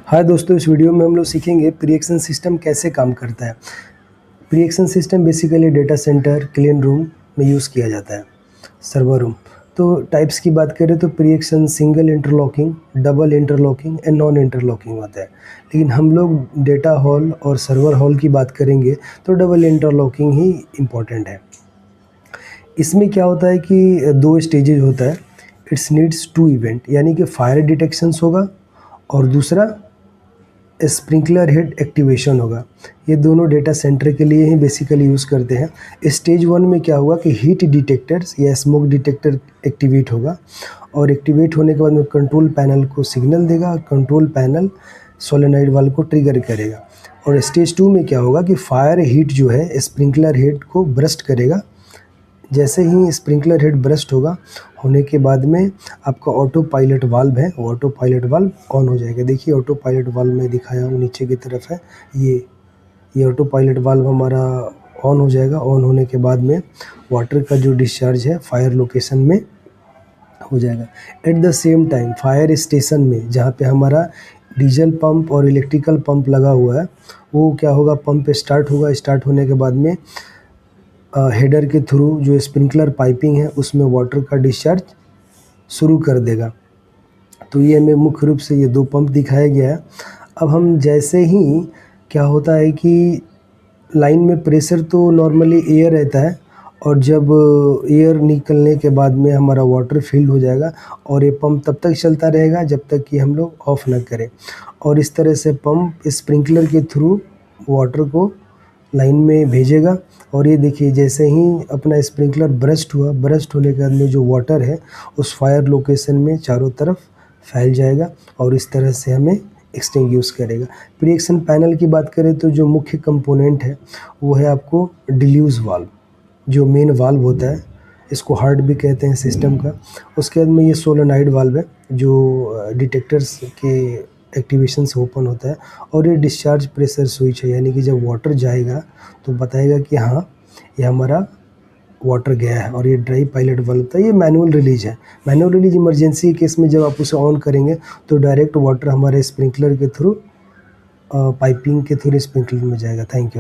हाय दोस्तों, इस वीडियो में हम लोग सीखेंगे प्री-एक्शन सिस्टम कैसे काम करता है। Pre-action system basically data centre, clean room में यूज़ किया जाता है, सर्वर रूम। तो टाइप्स की बात करें तो pre-action single interlocking, double interlocking and non interlocking होता है। लेकिन हम लोग डेटा हॉल और सर्वर हॉल की बात करेंगे तो डबल इंटरलॉकिंग ही इम्पॉर्टेंट है। इसमें क्या होता है कि 2 स्टेजेज होता है। इट्स नीड्स 2 इवेंट, यानी कि फायर डिटेक्शंस होगा और दूसरा स्प्रिंकलर हेड एक्टिवेशन होगा। ये दोनों डेटा सेंटर के लिए ही बेसिकली यूज़ करते हैं। स्टेज 1 में क्या होगा कि हीट डिटेक्टर्स या स्मोक डिटेक्टर एक्टिवेट होगा और एक्टिवेट होने के बाद में कंट्रोल पैनल को सिग्नल देगा और कंट्रोल पैनल सोलेनॉइड वाल्व को ट्रिगर करेगा। और स्टेज 2 में क्या होगा कि फायर हीट जो है स्प्रिंकलर हेड को ब्रस्ट करेगा। जैसे ही स्प्रिंकलर हेड ब्रस्ट होने के बाद में आपका ऑटो पायलट वाल्व है, वो ऑटो पायलट वाल्व ऑन हो जाएगा। देखिए ऑटो पायलट वाल्व में दिखाया हूँ नीचे की तरफ है, ये ऑटो पायलट वाल्व हमारा ऑन हो जाएगा। ऑन होने के बाद में वाटर का जो डिस्चार्ज है फायर लोकेशन में हो जाएगा। At the same time fire station में जहाँ पे हमारा डीजल पंप और इलेक्ट्रिकल पंप लगा हुआ है, वो क्या होगा, पंप स्टार्ट होगा। स्टार्ट होने के बाद में हेडर के थ्रू जो स्प्रिंकलर पाइपिंग है उसमें वाटर का डिस्चार्ज शुरू कर देगा। तो ये हमें मुख्य रूप से ये 2 पंप दिखाया गया है। अब हम जैसे ही क्या होता है कि लाइन में प्रेशर तो नॉर्मली एयर रहता है और जब एयर निकलने के बाद में हमारा वाटर फिल हो जाएगा और ये पंप तब तक चलता रहेगा जब तक कि हम लोग ऑफ ना करें। और इस तरह से पंप स्प्रिंकलर के थ्रू वाटर को लाइन में भेजेगा। और ये देखिए जैसे ही अपना स्प्रिंकलर ब्रस्ट होने के बाद में जो वाटर है उस फायर लोकेशन में चारों तरफ फैल जाएगा और इस तरह से हमें एक्सटिंग्विश करेगा। प्री-एक्शन पैनल की बात करें तो जो मुख्य कंपोनेंट है वो है आपको डिल्यूज वाल्व, जो मेन वाल्व होता है, इसको हार्ट भी कहते हैं सिस्टम का। उसके बाद में ये सोलेनॉइड वाल्व है जो डिटेक्टर्स के एक्टिवेशन से ओपन होता है। और ये डिस्चार्ज प्रेशर स्विच है, यानी कि जब वाटर जाएगा तो बताएगा कि हाँ ये हमारा वाटर गया है। और ये ड्राई पायलट वाल्व था, ये मैनुअल रिलीज है। मैनुअल रिलीज इमरजेंसी केस में जब आप उसे ऑन करेंगे तो डायरेक्ट वाटर हमारे स्प्रिंकलर के थ्रू पाइपिंग के थ्रू स्प्रिंकलर में जाएगा। Thank you.